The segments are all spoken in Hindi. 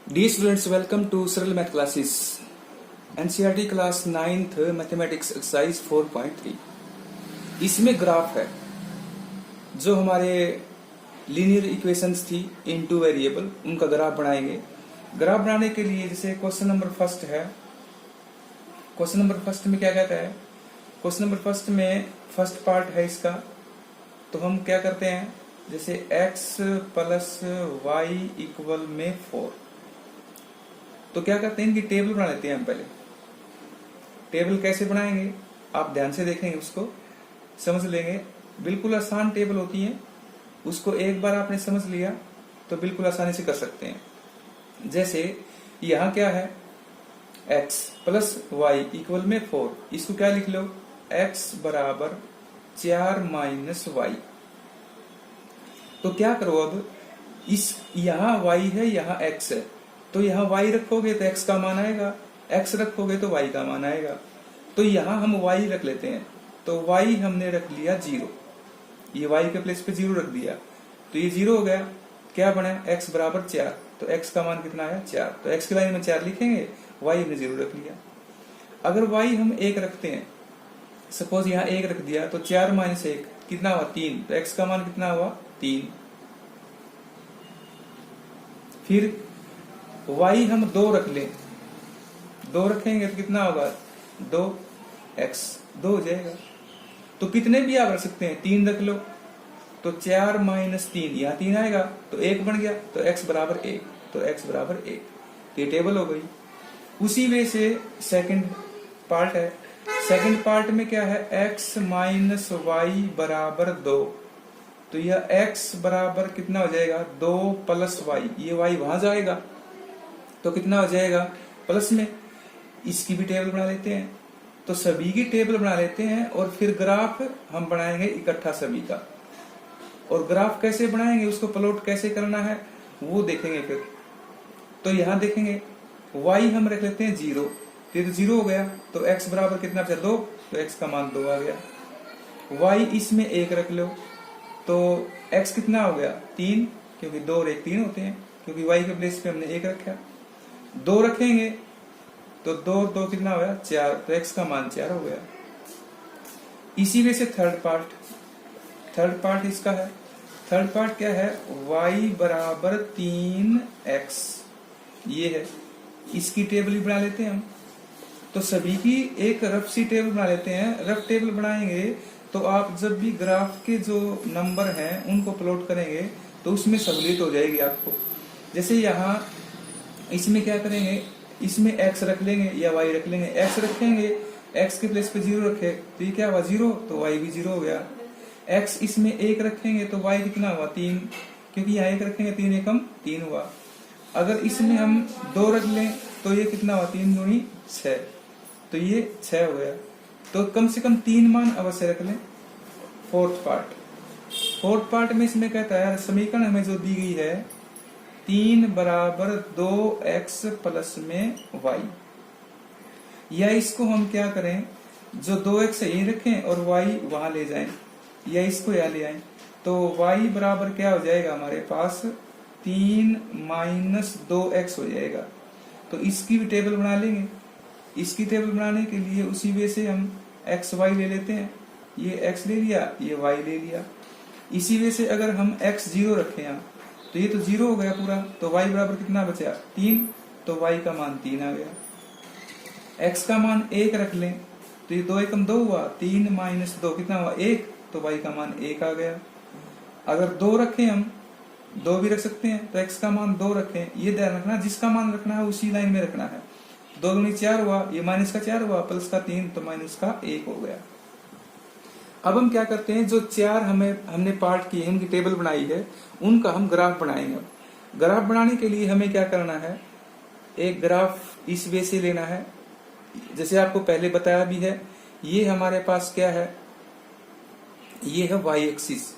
Dear students, welcome to Cyril Math classes. NCERT class 9th mathematics exercise 4.3। इसमें ग्राफ है जो हमारे लीनियर इक्वेशंस थी इनटू वेरिएबल, उनका ग्राफ बनाएंगे। ग्राफ बनाने के लिए जैसे क्वेश्चन नंबर फर्स्ट है, क्वेश्चन नंबर फर्स्ट में क्या कहता है? क्वेश्चन नंबर फर्स्ट में फर्स्ट पार्ट है इसका, तो हम क्या करते हैं, जैसे x प्लस वाई इक्वल में 4, तो क्या करते हैं, इनकी टेबल बना लेते हैं हम। पहले टेबल कैसे बनाएंगे आप ध्यान से देखेंगे, उसको समझ लेंगे। बिल्कुल आसान टेबल होती है, उसको एक बार आपने समझ लिया तो बिल्कुल आसानी से कर सकते हैं। जैसे यहां क्या है, x प्लस वाई इक्वल में 4, इसको क्या लिख लो, x बराबर 4 माइनस वाई। तो क्या करो, अब इस यहां y है, यहां x है, तो यहाँ y रखोगे तो x का मान आएगा, x रखोगे तो y का मान आएगा। तो यहाँ हम y रख लेते हैं, तो y हमने रख लिया 0, ये y के प्लेस पे 0 रख दिया, तो ये 0 हो गया। क्या बना, x बराबर 4, तो x का मान कितना आया 4, तो x की लाइन में 4 लिखेंगे, y हमने 0 रख लिया। अगर y हम 1 रखते हैं, सपोज यहाँ 1 रख दिया, तो 4 माइनस 1 कितना हुआ 3, तो x का मान कितना हुआ 3। फिर y हम 2 रख लें, 2 रखेंगे तो कितना होगा 2x, 2 हो जाएगा। तो कितने भी आप रख सकते हैं, 3 रख लो, तो 4 माइनस 3, यहाँ 3 आएगा तो 1 बन गया, तो x बराबर 1, तो x बराबर 1। ये टेबल हो गई। उसी वे से सेकंड पार्ट है, सेकंड पार्ट में क्या है, x माइनस वाई बराबर 2, तो यह x बराबर कितना हो जाएगा 2 प्लस वाई, ये y वहां जाएगा तो कितना हो जाएगा प्लस में। इसकी भी टेबल बना लेते हैं, तो सभी की टेबल बना लेते हैं और फिर ग्राफ हम बनाएंगे इकट्ठा सभी का। और ग्राफ कैसे बनाएंगे, उसको प्लॉट कैसे करना है वो देखेंगे फिर। तो यहां देखेंगे y हम रख लेते हैं 0, तो 0 हो गया, तो x बराबर कितना बचा 2, तो x का मान 2 आ गया। y इसमें 1 रख लो, तो x कितना हो गया 3, क्योंकि 2 और 1 3 होते हैं, क्योंकि y के प्लेस पे हमने 1 रखा। 2 रखेंगे तो 2 2 कितना हो गया 4, तो x का मान 4 हो गया। इसी में से थर्ड पार्ट इसका है। थर्ड पार्ट क्या है, y बराबर 3x, ये है। इसकी टेबल भी बना लेते हैं हम, तो सभी की एक रफ सी टेबल बना लेते हैं। रफ टेबल बनाएंगे तो आप जब भी ग्राफ के जो नंबर हैं उनको प्लॉट करेंगे तो उसमें सहूलियत हो जाएगी आपको। जैसे यहाँ इसमें क्या करेंगे, इसमें x रख लेंगे या y रख लेंगे। x रखेंगे, x के प्लेस पे 0 रखे, तो ये क्या हुआ 0, तो y भी 0 हो गया। x इसमें 1 रखेंगे तो y कितना हुआ 3, क्योंकि यहाँ 1 रखेंगे 3 एकम 3 हुआ। अगर इसमें हम 2 रख लें तो ये कितना हुआ 3 दूनी 6, तो ये 6 हो गया। तो कम से कम 3 मान अवश्य रख लें। फोर्थ पार्ट में इसमें कहता है, समीकरण हमें जो दी गई है 3 बराबर 2x प्लस में y, या इसको हम क्या करें, जो 2x है यही रखें और y वहां ले जाएं, या इसको यहाँ ले आए, तो y बराबर क्या हो जाएगा हमारे पास 3 माइनस 2x हो जाएगा। तो इसकी भी टेबल बना लेंगे। इसकी टेबल बनाने के लिए उसी वे से हम x y ले लेते हैं, ये x ले लिया, ये y ले लिया। इसी वे से अगर हम x 0 रखें यहाँ, तो ये तो 0 हो गया पूरा, तो y बराबर कितना बचा 3, तो y का मान 3 आ गया। x का मान 1 रख लें, तो ये 2 एकम 2 हुआ, 3 माइनस 2 कितना हुआ 1, तो y का मान 1 आ गया। अगर 2 रखें हम, 2 भी रख सकते हैं, तो x का मान 2 रखें। ये ध्यान रखना, जिसका मान रखना है उसी लाइन में रखना है। 2 दूनी 4 हुआ, ये माइनस का 4 हुआ, प्लस का 3, तो माइनस का 1 हो गया। अब हम क्या करते हैं, जो 4 हमने पार्ट किए, उनकी टेबल बनाई है, उनका हम ग्राफ बनाएंगे। ग्राफ बनाने के लिए हमें क्या करना है, एक ग्राफ इस वे से लेना है, जैसे आपको पहले बताया भी है। ये हमारे पास क्या है, ये है y एक्सिस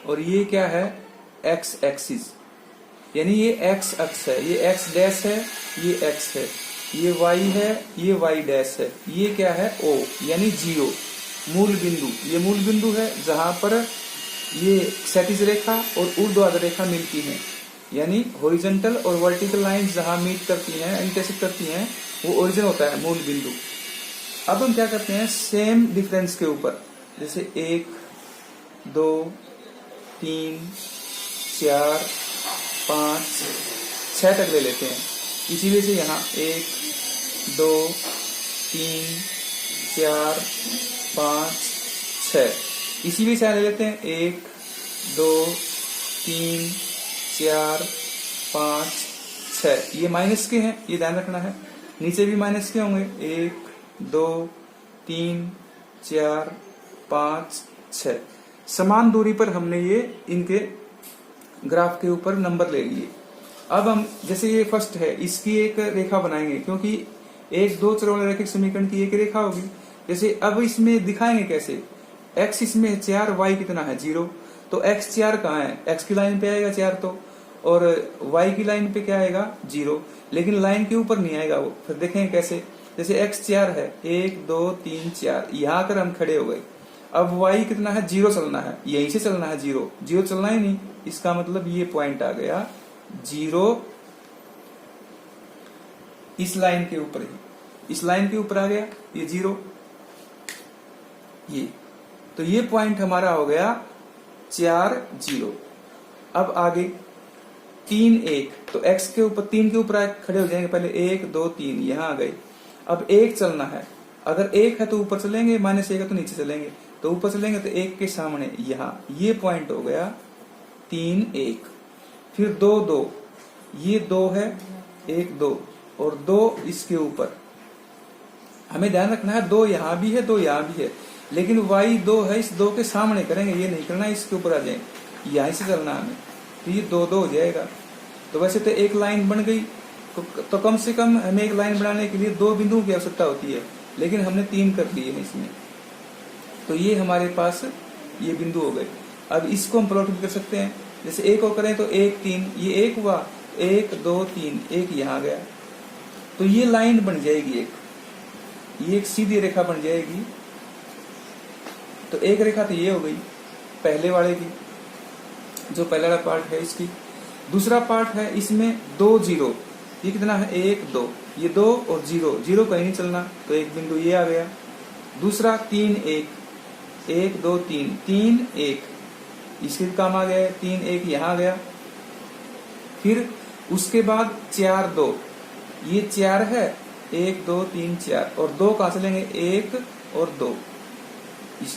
और ये क्या है x एक्सिस, यानी ये x अक्ष है, ये x डैश है, ये x है, ये y है, ये y डैश है, ये क्या है o यानी 0 मूल बिंदु। ये मूल बिंदु है जहां पर ये क्षैतिज रेखा और ऊर्ध्वाधर रेखा मिलती है। यानी हॉरिजॉन्टल और वर्टिकल लाइंस जहां मीट करती हैं, इंटरसेक्ट करती हैं, वो ओरिजिन होता है, मूल बिंदु। अब हम क्या करते हैं, सेम डिफरेंस के ऊपर जैसे 1 2 3 4 5 6 तक ले लेते हैं। इसी वजह से यहाँ 1 2 3 4 5 6, इसी वजह से यहाँ ले लेते हैं 1 2 3 4 5 6। ये माइनस के हैं, ये ध्यान रखना है। नीचे भी माइनस के होंगे, 1 2 3 4 5 6। समान दूरी पर हमने ये इनके ग्राफ के ऊपर नंबर ले लिए। अब हम जैसे ये फर्स्ट है, इसकी एक रेखा बनाएंगे, क्योंकि एक दो चर वाले रैखिक समीकरण की एक रेखा होगी। जैसे अब इसमें दिखाएंगे कैसे, x इसमें है 4, y कितना है 0, तो x 4 कहाँ है, x की लाइन पे आएगा 4 तो, और y की लाइन पे क्या आएगा 0, लेकिन लाइन के ऊपर नहीं आएगा वो। फिर देखेंगे कैसे, जैसे x 4 है 1 2 3 4, यहाँ आकर हम खड़े हो गए। अब y कितना है 0 चलना है, यहीं से चलना है 0 चलना ही नहीं, इसका मतलब ये पॉइंट आ गया 0 इस लाइन के ऊपर ही, इस लाइन के ऊपर आ गया ये 0, ये तो ये पॉइंट हमारा हो गया 4 0। अब आगे 3 1, तो x के ऊपर 3 के ऊपर खड़े हो जाएंगे, पहले 1 2 3 यहाँ आ गए। अब 1 चलना है, अगर 1 है तो ऊपर चलेंगे, -1 है तो नीचे चलेंगे, तो ऊपर चलेंगे तो 1 के सामने यहाँ ये पॉइंट हो गया 3 1। फिर 2 2, ये 2 है 1 2 और 2 इसके ऊपर। हमें ध्यान रखना है 2 यहाँ भी है 2 यहाँ भी है, लेकिन y 2 है, इस 2 के सामने करेंगे, ये नहीं करना, इसके ऊपर आ जाएंगे, यहीं से चलना हमें, तो ये 2 2 हो जाएगा। तो वैसे तो एक लाइन बन गई, तो कम से कम हमें एक लाइन बनाने के लिए 2 बिंदुओं की आवश्यकता होती है, लेकिन हमने 3 कर दिए हैं इसमें, तो ये हमारे पास ये बिंदु हो गए। अब इसको हम प्लॉट भी कर सकते हैं, जैसे 1 को करें तो 1 3, ये 1 हुआ, 1 2 3 1 यहाँ आ गया, तो ये लाइन बन जाएगी ये एक सीधी रेखा बन जाएगी। तो एक रेखा तो ये हो गई पहले वाले की, जो पहला वाला पार्ट है इसकी। दूसरा पार्ट है इसमें 2 0, ये कितना है 1 2, ये 2 और 0 कहीं नहीं चलना, तो एक बिंदु ये आ गया। दूसरा 3 1, 1 2 3 3 1, इसके काम आ गया, 3 1 यहाँ आ गया। फिर उसके बाद 4 2, ये 4 है 1 2 3 4, और 2 कहाँ चलेंगे 1 और 2,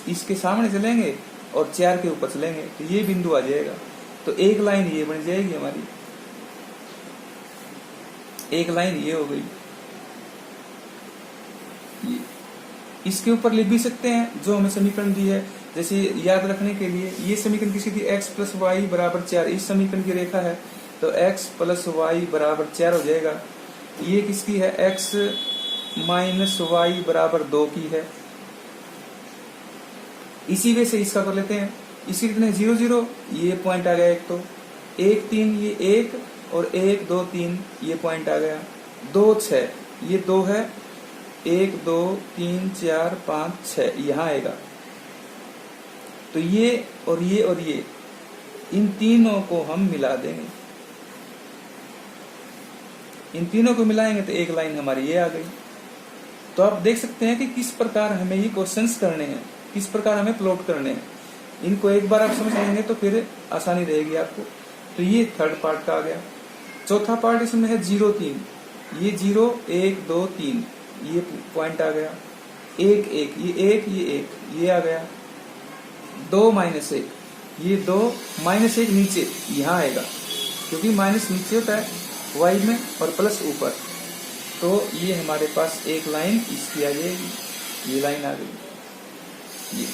इसके सामने चलेंगे और 4 के ऊपर चलेंगे, तो ये बिंदु आ जाएगा। तो एक लाइन ये बन जाएगी हमारी, एक लाइन ये हो गई। ये इसके ऊपर लिख भी सकते हैं जो हमें समीकरण दी है, जैसे याद रखने के लिए ये समीकरण किसी थी x + y = 4, इस समीकरण की रेखा है, तो x + y = 4 हो जाएगा। ये किसकी है, x - y = 2 की है। इसी वे से इसका कर लेते हैं, इसके कितने 0 0, ये पॉइंट आ गया एक, तो 1 3 ये 1 और 1 2 3 ये पॉइंट आ गया। 2 6, ये 2 है 1 2 3 4 5 6 यहाँ आएगा। तो ये और ये और ये, इन तीनों को हम मिला देंगे, इन तीनों को मिलाएंगे तो एक लाइन हमारी ये आ गई। तो आप देख सकते हैं कि किस प्रकार हमें ये क्वेश्चंस करने हैं, किस प्रकार हमें प्लॉट करने हैं। इनको एक बार आप समझ लेंगे तो फिर आसानी रहेगी आपको। तो ये थर्ड पार्ट का आ गया। चौथा पार्ट इसमें है 0 3, ये 0 1 2 3 ये पॉइंट आ गया। 1 1, ये 1 ये 1 ये आ गया। 2 -1, ये 2 -1 नीचे यहाँ आएगा, क्योंकि माइनस नीचे होता है y में और प्लस ऊपर, तो ये हमारे पास एक लाइन इसकी आ जाएगी, ये लाइन आ गई ये।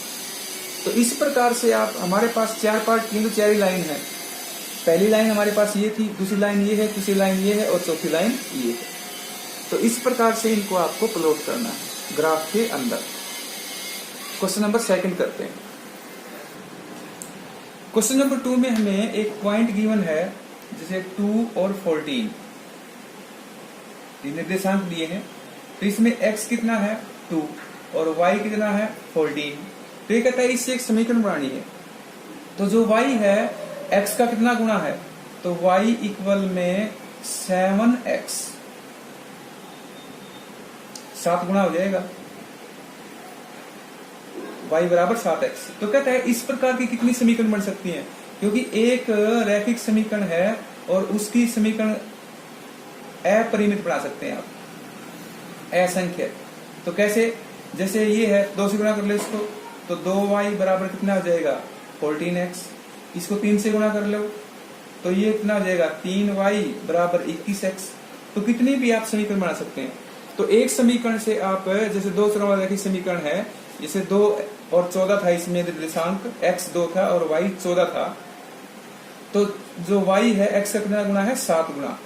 तो इस प्रकार से आप, हमारे पास 4 पार्ट नहीं तो 4 ही लाइन है। पहली लाइन हमारे पास ये थी, दूसरी लाइन ये है, तीसरी लाइन ये है और चौथी लाइन ये है। तो इस प्रकार से इनको आपको प्लॉट करना है ग्राफ के अंदर। क्वेश्चन नंबर 2 करते हैं। क्वेश्चन नंबर 2 में हमें एक पॉइंट गिवन है, जैसे 2 और 14 निर्देशांक दिए हैं। तो इसमें x कितना है 2 और y कितना है 14। तो ये कहता है इससे एक समीकरण बनानी है। तो जो y है x का कितना गुणा है, तो y इक्वल में 7x 7 गुना हो जाएगा, y बराबर 7x। तो कहता है इस प्रकार की कितनी समीकरण बन सकती हैं, क्योंकि एक रैखिक समीकरण है और उसकी समीकरण अपरिमित बना सकते हैं आप, असंख्य। तो कैसे, जैसे ये है 2 से गुणा कर लो इसको, तो 2y बराबर कितना हो जाएगा 14x। इसको 3 से गुणा कर लो तो ये कितना हो जाएगा 3y बराबर 21x। तो कितनी भी आप समीकरण बना सकते हैं। तो एक समीकरण से आप, जैसे 2 चरों वाला समीकरण है, जैसे 2 और 14 था, इसमें निर्देशांक x 2 था और y 14 था, तो जो y है x का कितना गुना है 7 गुना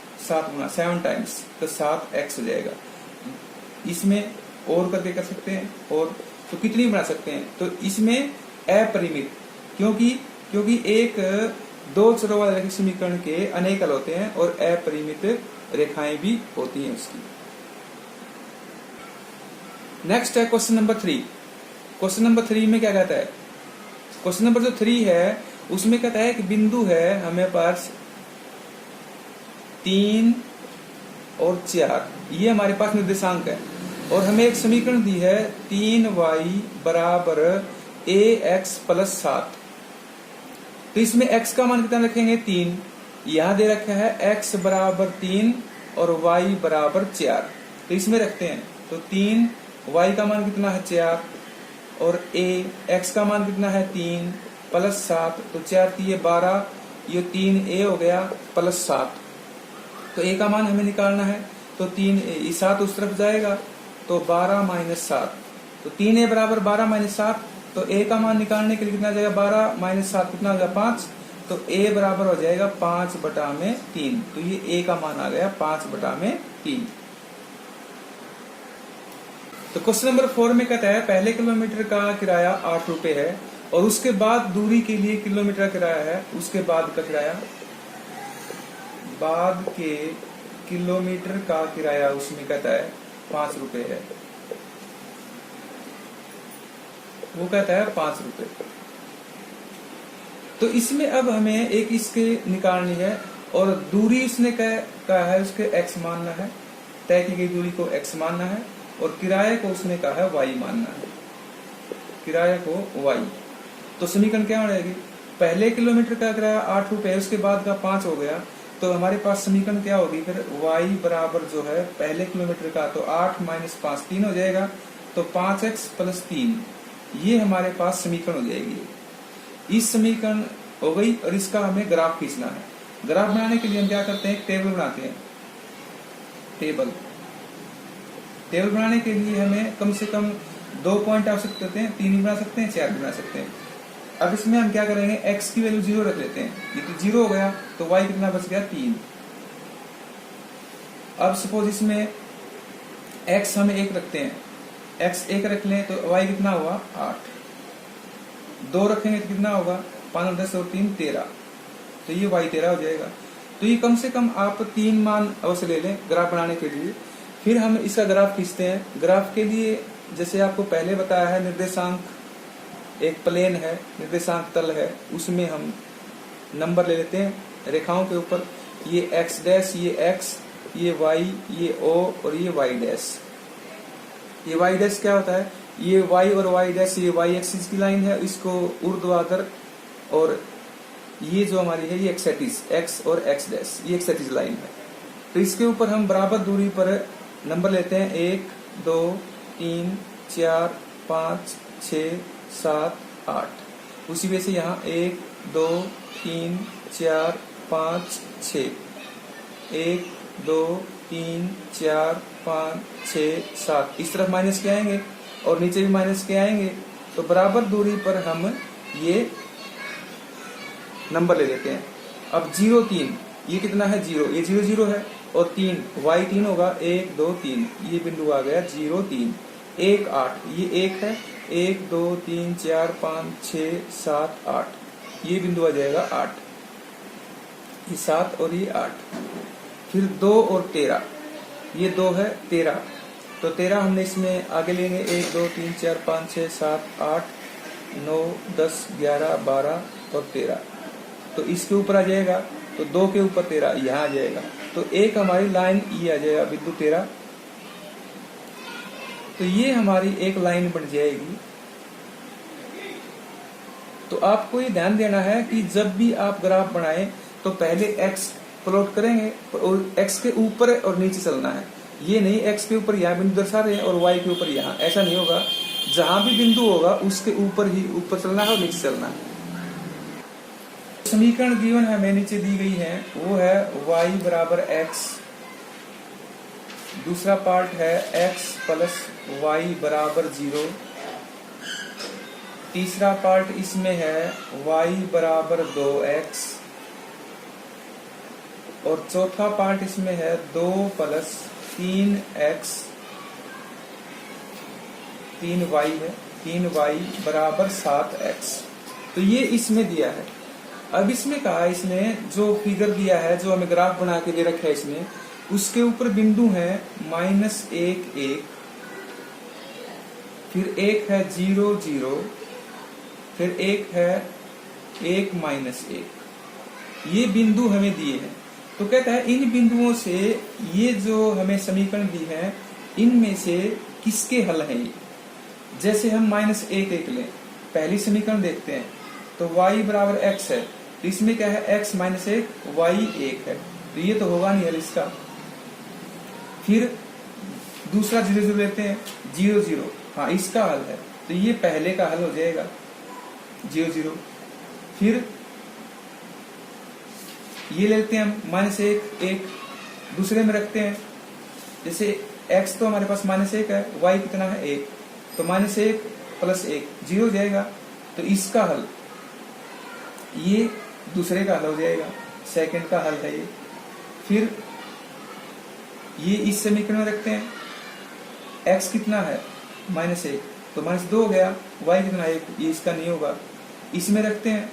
7 टाइम्स, तो 7x हो जाएगा। इसमें और करके कर सकते हैं, और तो कितनी बना सकते हैं। तो इसमें अपरिमित, क्योंकि एक 2 चरों वाले रैखिक समीकरण के अनेक हल होते हैं और अपरिमित रेखाएं भी होती हैं उसकी। नेक्स्ट है क्वेश्चन नंबर 3। क्वेश्चन नंबर 3 में क्या कहता है, क्वेश्चन नंबर जो 3 है उसमें कहता है कि बिंदु है हमें पास 3 और 4, ये हमारे पास निर्देशांक है, और हमें एक समीकरण दी है 3y बराबर ax प्लस 7। तो इसमें x का मान कितना रखेंगे 3, यहां दे रखा है x बराबर 3 और y बराबर 4, तो इसमें रखते हैं। तो 3, y का मान कितना है 4 और x का मान कितना है 3 प्लस 7, तो 4 3 12, ये 3a हो गया प्लस 7। तो a का मान हमें निकालना है, तो 3 7 उस तरफ जाएगा तो 12 माइनस 7, तो 3a बराबर 12 माइनस 7। तो a का मान निकालने के लिए कितना जाएगा 12 माइनस 7 कितना हो जाएगा 5, तो a बराबर हो जाएगा 5/3। तो ये a का मान आ गया 5/3। तो क्वेश्चन नंबर 4 में कहता है पहले किलोमीटर का किराया 8 रुपए है और उसके बाद दूरी के लिए किलोमीटर का किराया है, उसके बाद का किराया, बाद के किलोमीटर का किराया उसमें कहता है 5 रुपए है, वो कहता है 5 रुपए। तो इसमें अब हमें एक इसके निकालनी है और दूरी उसने कहा है उसके x मानना है, तय की गई दूरी को x मानना है, और किराए को उसने कहा है y मानना है, किराए को y। तो समीकरण क्या हो जाएगी, पहले किलोमीटर का किराया 8 रुपए, उसके बाद का 5 हो गया, तो हमारे पास समीकरण क्या होगी फिर y बराबर जो है पहले किलोमीटर का, तो 8 माइनस 5 3 हो जाएगा, तो 5x प्लस 3, ये हमारे पास समीकरण हो जाएगी। इस समीकरण हो गई और इसका हमें ग्राफ खींचना है। ग्राफ बनाने के लिए हम क्या करते हैं, एक टेबल बनाते हैं। टेबल बनाने के लिए हमें कम से कम 2 पॉइंट आवश्यक होते हैं, 3 भी बना सकते हैं, 4 भी बना सकते हैं। अब इसमें हम क्या करेंगे, x की वैल्यू 0 रख लेते हैं, ये तो 0 हो गया, तो y कितना बच गया 3। अब सपोज इसमें x हम 1 रखते हैं, x 1 रख लें तो y कितना हुआ 8, 2 रखेंगे तो कितना होगा 5 10 और 3 13, तो ये y 13 हो जाएगा। तो ये कम से कम आप 3 मान अवश्य ले लें ग्राफ बनाने के लिए। फिर हम इसका ग्राफ खींचते हैं। ग्राफ के लिए जैसे आपको पहले बताया है, निर्देशांक एक प्लेन है, निर्देशांक तल है, उसमें हम नंबर ले लेते हैं रेखाओं के ऊपर, ये x डैश, ये x, ये y, ये o और ये y डैश। ये y डैश क्या होता है, ये y और y डैश, ये y एक्सिस की लाइन है, इसको ऊर्ध्वाधर, और ये जो हमारी है ये एक्सेटिस, x और x डैश, ये एक्सेटिस लाइन है। तो इसके ऊपर हम बराबर दूरी पर नंबर लेते हैं, 1 2 3 4 5 6 7 8। उसी वजह से यहाँ 1 2 3 4 5 6, 1 2 3 4 5 6 7, इस तरफ माइनस के आएंगे और नीचे भी माइनस के आएंगे। तो बराबर दूरी पर हम ये नंबर ले लेते हैं। अब 0 3, ये कितना है 0, ये 0 0 है, और 3 y 3 होगा, 1 2 3, ये बिंदु आ गया 0 3। 1 8, ये 1 है, 1 2 3 4 5 6 7 8, ये बिंदु आ जाएगा 8, ये 7 और ये 8। फिर 2 और 13, ये 2 है 13, तो 13 हमने इसमें आगे लेंगे, 1 2 3 4 5 6 7 8 9 10 11 12 और 13, तो इसके ऊपर आ जाएगा तो 2 के ऊपर 13 यहाँ आ जाएगा। तो एक हमारी लाइन ये आ जाएगा बिंदु 13। तो ये हमारी एक लाइन बन जाएगी। तो आपको ये ध्यान देना है कि जब भी आप ग्राफ बनाएं तो पहले x प्लॉट करेंगे और x के ऊपर और नीचे चलना है। ये नहीं x के ऊपर यहाँ बिंदु दर्शा रहे हैं और y के ऊपर यहाँ, ऐसा नहीं होगा। जहां भी बिंदु होगा उसके ऊपर ही ऊपर चलना है और नीचे चलना है। समीकरण गिवन हमें नीचे दी गई है वो है y बराबर x, दूसरा पार्ट है x प्लस y बराबर 0, तीसरा पार्ट इसमें है y बराबर 2x और चौथा पार्ट इसमें है 2 प्लस 3x, 3y है, 3y बराबर 7x। तो ये इसमें दिया है। अब इसमें कहा, इसमें जो फिगर दिया है, जो हमें ग्राफ बना के दे रखा है इसमें, उसके ऊपर बिंदु है -1 1, फिर एक है 0 0, फिर एक है 1 -1। ये बिंदु हमें दिए हैं। तो कहता है इन बिंदुओं से ये जो हमें समीकरण दी है इनमें से किसके हल हैं ये। जैसे हम -1 1 लें, पहली समीकरण देखते हैं तो y बराबर x है, तो इसमें क्या है x -1 y 1 है, तो ये तो होगा नहीं हल इसका। फिर दूसरा 0 0 लेते हैं, 0 0, हाँ इसका हल है, तो ये पहले का हल हो जाएगा 0 0। फिर ये लेते हैं हम -1 1, दूसरे में रखते हैं। जैसे x तो हमारे पास -1 है, y कितना है 1, तो -1 प्लस 1 0 हो जाएगा, तो इसका हल ये दूसरे का हल हो जाएगा, सेकंड का हल है ये। फिर ये इस समीकरण में रखते हैं, x कितना है -1, तो -2 हो गया, y कितना है 1, ये इसका नहीं होगा। इसमें रखते हैं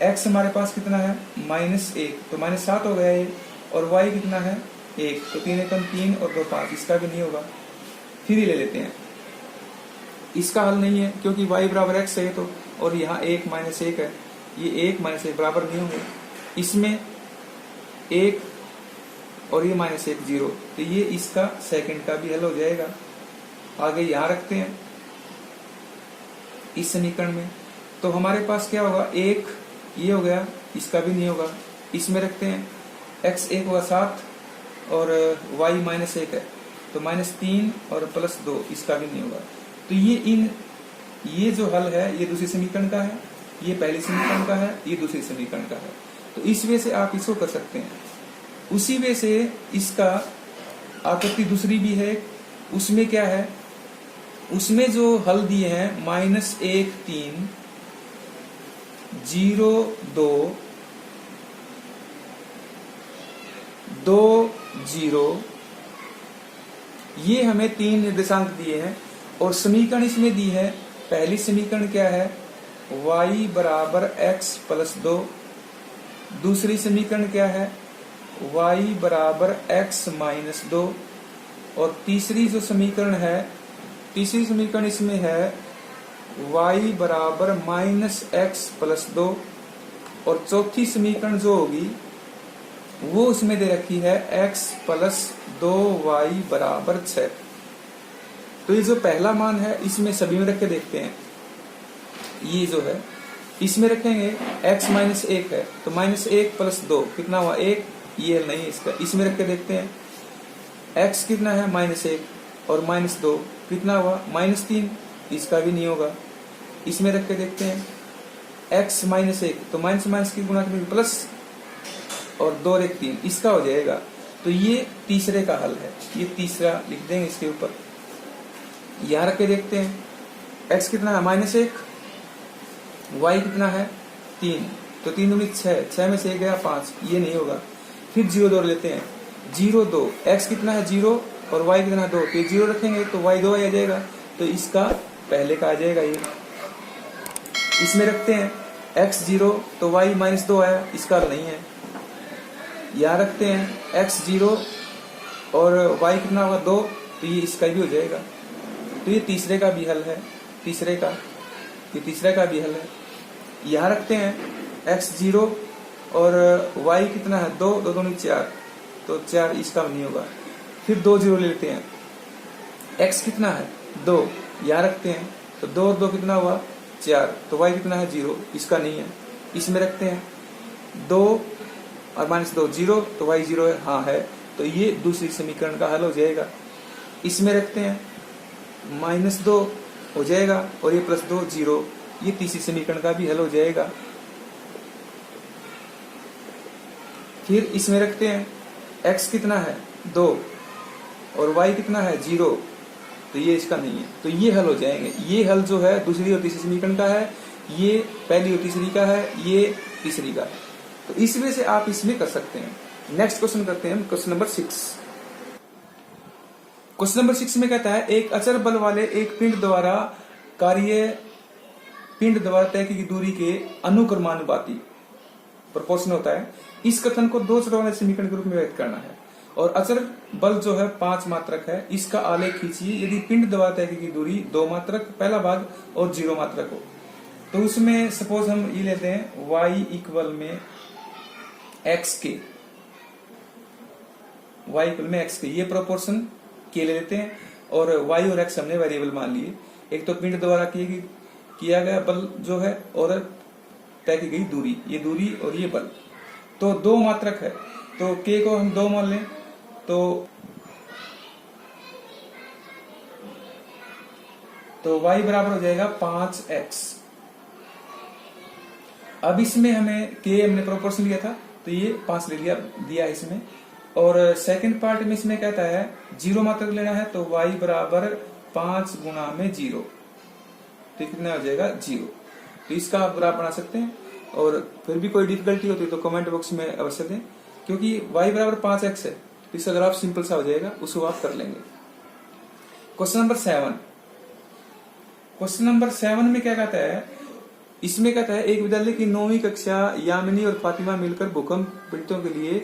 x हमारे पास कितना है -1, तो -7 हो गया ये, और y कितना है 1, तो 3 एकम 3 और 2 5, इसका भी नहीं होगा। फिर ये ले लेते हैं, इसका हल नहीं है क्योंकि y बराबर x है, तो और यहाँ 1 -1 है, ये 1 -1 बराबर नहीं होंगे। इसमें 1 और ये -1 0, तो ये इसका सेकंड का भी हल हो जाएगा। आगे यहाँ रखते हैं इस समीकरण में, तो हमारे पास क्या होगा 1, ये हो गया, इसका भी नहीं होगा। इसमें रखते हैं x 1 होगा 7 और y -1 है, तो -3 और +2, इसका भी नहीं होगा। तो ये जो हल है ये दूसरी समीकरण का है, ये पहली समीकरण का है, ये दूसरी समीकरण का है। तो इस वे से आप इसको कर सकते हैं। उसी वे से इसका आकृति दूसरी भी है, उसमें क्या है, उसमें जो हल दिए हैं -1 3 0 2 2 0, ये हमें 3 निर्देशांक दिए हैं। और समीकरण इसमें दी है, पहली समीकरण क्या है y बराबर x प्लस 2, दूसरी समीकरण क्या है y बराबर x माइनस 2, और तीसरी जो समीकरण है, तीसरी समीकरण इसमें है y बराबर -x प्लस 2, और चौथी समीकरण जो होगी वो उसमें दे रखी है x प्लस 2y बराबर 6। तो ये जो पहला मान है इसमें सभी में रख के देखते हैं। ये जो है इसमें रखेंगे x -1 है, तो -1 प्लस 2 कितना हुआ 1, ये नहीं इसका। इसमें रख के देखते हैं x कितना है -1 और -2 कितना हुआ -3, इसका भी नहीं होगा। इसमें रख के देखते हैं x -1, तो माइनस माइनस की गुणा करेंगे प्लस, और 2 और 1 3, इसका हो जाएगा। तो ये तीसरे का हल है, ये तीसरा लिख देंगे इसके ऊपर। यहाँ रख के देखते हैं x कितना है -1, y कितना है 3, तो 3 दूनी 6, 6 में से 1 गया 5, ये नहीं होगा। फिर 0 2 लेते हैं, 0 2, x कितना है 0 और y कितना है 2, तो 0 रखेंगे तो y 2 आ जाएगा, तो इसका पहले का आ जाएगा ये। इसमें रखते हैं x 0 तो y -2 आया, इसका नहीं है। यहाँ रखते हैं x 0 और y कितना होगा 2, तो ये इसका भी हो जाएगा। तो ये तीसरे का भी हल है, तीसरे का, ये तीसरे का भी हल है। यहाँ रखते हैं x 0 और y कितना है 2, 2 दूनी 4, तो 4 इसका नहीं होगा। फिर 2 जीरो ले लेते हैं, x कितना है 2, यहाँ रखते हैं, तो 2 और 2 कितना हुआ 4, तो y कितना है 0, इसका नहीं है। इसमें रखते हैं 2 और -2 0, तो y 0 है, हाँ है, तो ये दूसरी समीकरण का हल हो जाएगा। इसमें रखते हैं -2 हो जाएगा और ये +2 0, ये तीसरी समीकरण का भी हल हो जाएगा। फिर इसमें रखते हैं x कितना है 2 और y कितना है 0, तो ये इसका नहीं है, तो ये हल हो जाएंगे। ये हल जो है दूसरी और तीसरी समीकरण का है, ये पहली और तीसरी का है, ये तीसरी का है। तो इस वजह से आप इसमें कर सकते हैं। नेक्स्ट क्वेश्चन करते हैं, क्वेश्चन नंबर 6। क्वेश्चन नंबर 6 में कहता है एक अचर बल वाले एक पिंड द्वारा तय की दूरी के अनुक्रमानुपाती प्रोपोर्शन होता है। इस कथन को दो चरों वाले समीकरण के रूप में व्यक्त करना है और अचर बल जो है 5 मात्रक है, इसका आलेख खींचिए यदि पिंड द्वारा तय की दूरी 2 मात्रक पहला भाग और 0 मात्रक हो। तो उसमें सपोज हम ये लेते हैं y इक्वल में x के, y इक्वल में x के, ये प्रोपोर्शन के ले लेते हैं और y और x हमने वेरिएबल मान लिए। एक तो पिंड द्वारा किया गया बल जो है और तय की गई दूरी, ये दूरी और ये बल, तो 2 मात्रक है, तो k को हम 2 मान लें, तो y बराबर हो जाएगा 5x। अब इसमें हमने प्रोपोर्शन लिया था, तो ये 5 ले दिया इसमें। और सेकंड पार्ट में इसमें कहता है 0 मात्रक लेना है, तो y बराबर 5 गुणा में 0, तो कितना हो जाएगा 0। तो इसका आप ग्राफ बना सकते हैं और फिर भी कोई डिफिकल्टी होती है तो कमेंट बॉक्स में अवश्य दें, क्योंकि y बराबर 5x है, तो इसका ग्राफ सिंपल सा हो जाएगा, उसको आप कर लेंगे। Question number 7। क्वेश्चन नंबर 7 में क्या कहता है, इसमें कहता है एक विद्यालय की 9वीं कक्षा यामिनी और फातिमा मिलकर भूकंप पीड़ितों के लिए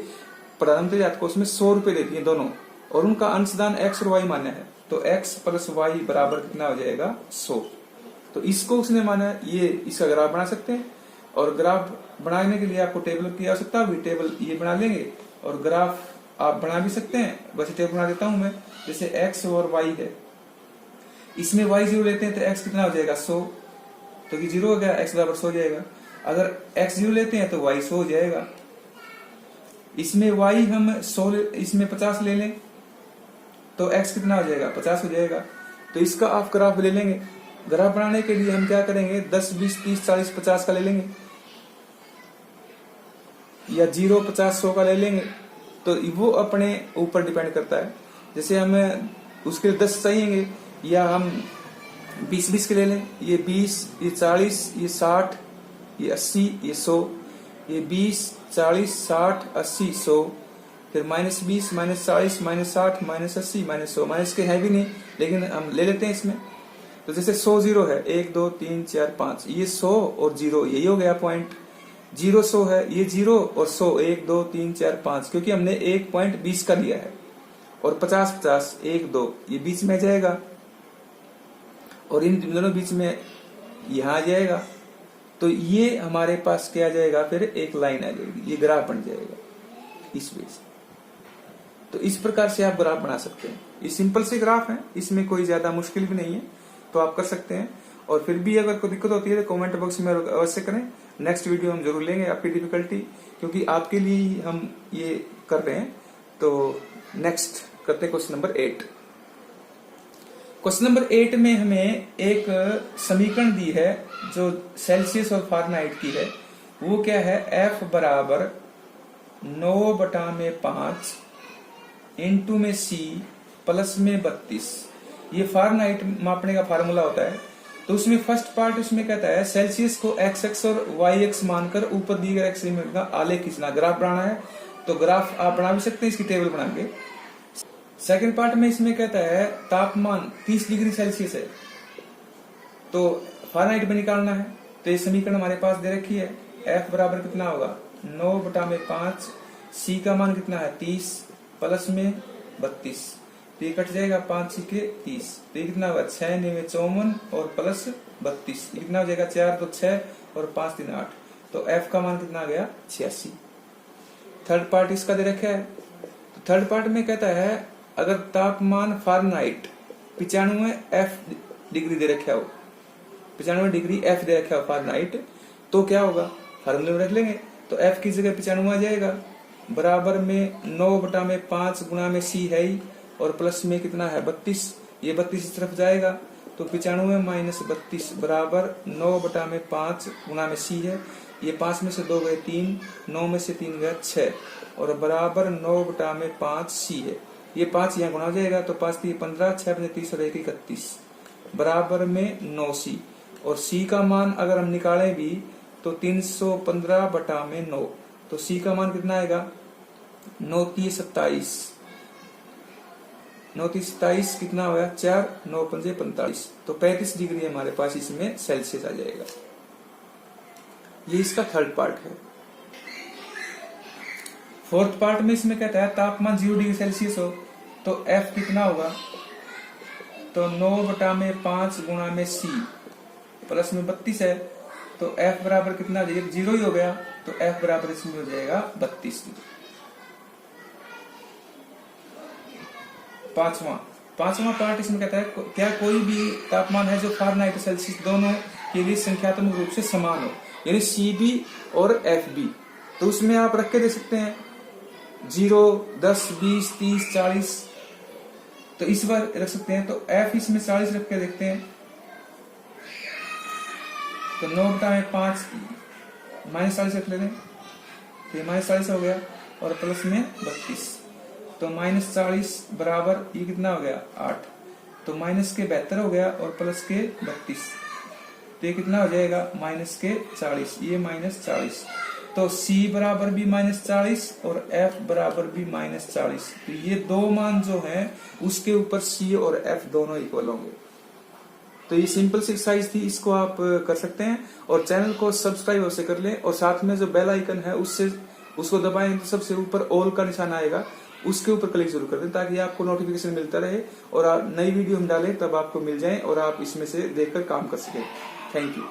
प्रधानमंत्री राहत कोष में 100 रुपए देती है दोनों, और उनका अंशदान x और y मान्य है, तो x प्लस y बराबर कितना हो जाएगा 100। तो इसको उसने माना, ये इसका ग्राफ बना सकते हैं और ग्राफ बनाने के लिए आपको टेबल की आवश्यकता होगी, टेबल ये बना लेंगे और ग्राफ आप बना भी सकते हैं। वैसे टेबल बना देता हूं मैं, जैसे x और y है, इसमें y 0 लेते हैं तो x कितना हो जाएगा 100, तो कि 0 हो गया, x बराबर 100 हो जाएगा। अगर x 0 लेते हैं तो y 100 हो जाएगा। इसमें y हम 100 इसमें 50 ले लें तो x कितना हो जाएगा 50 हो जाएगा। तो इसका आप ग्राफ ले लेंगे। ग्राफ बनाने के लिए हम क्या करेंगे, 10 20 30 40 50 का ले लेंगे या 0 50 100 का ले लेंगे, तो वो अपने ऊपर डिपेंड करता है। जैसे हमें उसके लिए 10 चाहिए या हम 20 20 के ले लें, ये 20 ये 40 ये 60 ये 80 ये 100, ये 20 40 60 80 100, फिर -20 -40 -60 -80 -100, माइनस के है भी नहीं लेकिन हम ले लेते हैं इसमें। तो जैसे 100 0 है, 1 2 3 4 5, ये 100 और 0 यही हो गया पॉइंट। 0 100 है, ये 0 और 100 1 2 3 4 5, क्योंकि हमने 1 पॉइंट 20 का लिया है, और 50 50 1 2 ये बीच में जाएगा और इन दोनों बीच में यहां आ जाएगा। तो ये हमारे पास क्या आ जाएगा, फिर एक लाइन आ जाएगी, ये ग्राफ बन जाएगा इस वजह से। तो इस प्रकार से आप ग्राफ बना सकते हैं। ये सिंपल से ग्राफ है, इसमें कोई ज्यादा मुश्किल भी नहीं है, तो आप कर सकते हैं। और फिर भी अगर कोई दिक्कत होती है तो कमेंट बॉक्स में अवश्य करें। नेक्स्ट वीडियो हम जरूर लेंगे आपकी डिफिकल्टी, क्योंकि आपके लिए ही हम ये कर रहे हैं। तो नेक्स्ट करते हैं क्वेश्चन नंबर 8। क्वेश्चन नंबर 8 में हमें एक समीकरण दी है जो सेल्सियस और फारेनहाइट की है। वो क्या है, F बराबर 9/5 इंटू में C प्लस में 32। ये फारेनहाइट मापने का फार्मूला होता है। तो उसमें फर्स्ट पार्ट उसमें कहता है सेल्सियस को XX और YX मानकर ऊपर दिए गए एक्सपेरिमेंट का आलेख खींचना, ग्राफ बनाना है। तो ग्राफ आप बना भी सकते हैं इसकी टेबल बना के। सेकंड पार्ट में इसमें कहता है तापमान 30 डिग्री सेल्सियस है, तो फारेनहाइट में निकालना है। तो ये समीकरण हमारे पास दे रखी है। F बराबर कितना होगा 9/5, C का मान कितना है 30 प्लस में 32, तो ये कट जाएगा 5 6 30, तो ये कितना होगा 6 9 54 और प्लस 32, ये कितना हो जाएगा 4 तो 6 और 5 3 8। तो एफ का मान कितना आ गया 86। थर्ड पार्ट इसका दे रखा है, तो थर्ड पार्ट में कहता है अगर तापमान फारेनहाइट 95 एफ डिग्री दे रखा हो, 95 डिग्री एफ दे रखा हो फारेनहाइट, तो क्या होगा, फार्मूले में रख लेंगे। तो एफ की जगह 95 आ जाएगा, बराबर में 9/5 गुणा में सी है ही, और प्लस में कितना है 32, ये 32 इस तरफ जाएगा, तो 95 माइनस 32 बराबर 9/5 गुणा में सी है, ये 5 में से 2 गए 3, 9 में से 3 गया 6, और बराबर 9/5 सी है, ये 5 यहाँ गुणा हो जाएगा, तो 5 3 15, 6 5 30 और 1 31 बराबर में 9 सी, और सी का मान अगर हम निकालें भी तो 315/9, तो सी का मान कितना आएगा 9 3 27, 9 3 27 कितना होगा 4, 9 5 45, तो 35 डिग्री हमारे पास इसमें सेल्सियस आ जाएगा। ये इसका थर्ड पार्ट है। फोर्थ पार्ट में इसमें कहता है तापमान 0 डिग्री सेल्सियस हो तो एफ कितना होगा, तो 9/5 गुणा में सी, प्लस में 32 है, तो एफ बराबर कितना हो जाएगा 0 ही हो गया, तो एफ बराबर इसमें हो जाएगा 32। पांचवा पार्ट इसमें कहता है क्या कोई भी तापमान है जो फारेनहाइट सेल्सियस दोनों के लिए संख्यात्मक रूप से समान हो, यानी सी बी और एफ बी, तो उसमें आप रख के दे सकते हैं 0 10 20 30 40, तो इस बार रख सकते हैं, तो एफ इसमें 40 रख के देखते हैं, तो 9/5 -40 रख लेते हैं, तो ये -40 हो गया, और प्लस में 32, तो -40 बराबर ये कितना हो गया 8, तो माइनस के 72 हो गया, और प्लस के 32, तो ये कितना हो जाएगा माइनस के 40, ये -40, तो C बराबर भी -40 और F बराबर भी -40, तो ये दो मान जो है उसके ऊपर C और F दोनों इक्वल होंगे। तो ये सिंपल सी एक्सरसाइज थी, इसको आप कर सकते हैं, और चैनल को सब्सक्राइब अवश्य कर लें, और साथ में जो बेल आइकन है उससे उसको दबाएं तो सबसे ऊपर ऑल का निशान आएगा, उसके ऊपर क्लिक जरूर कर दें ताकि आपको नोटिफिकेशन मिलता रहे, और नई वीडियो हम डालें तब आपको मिल जाए और आप इसमें से देखकर काम कर सकें। Thank you.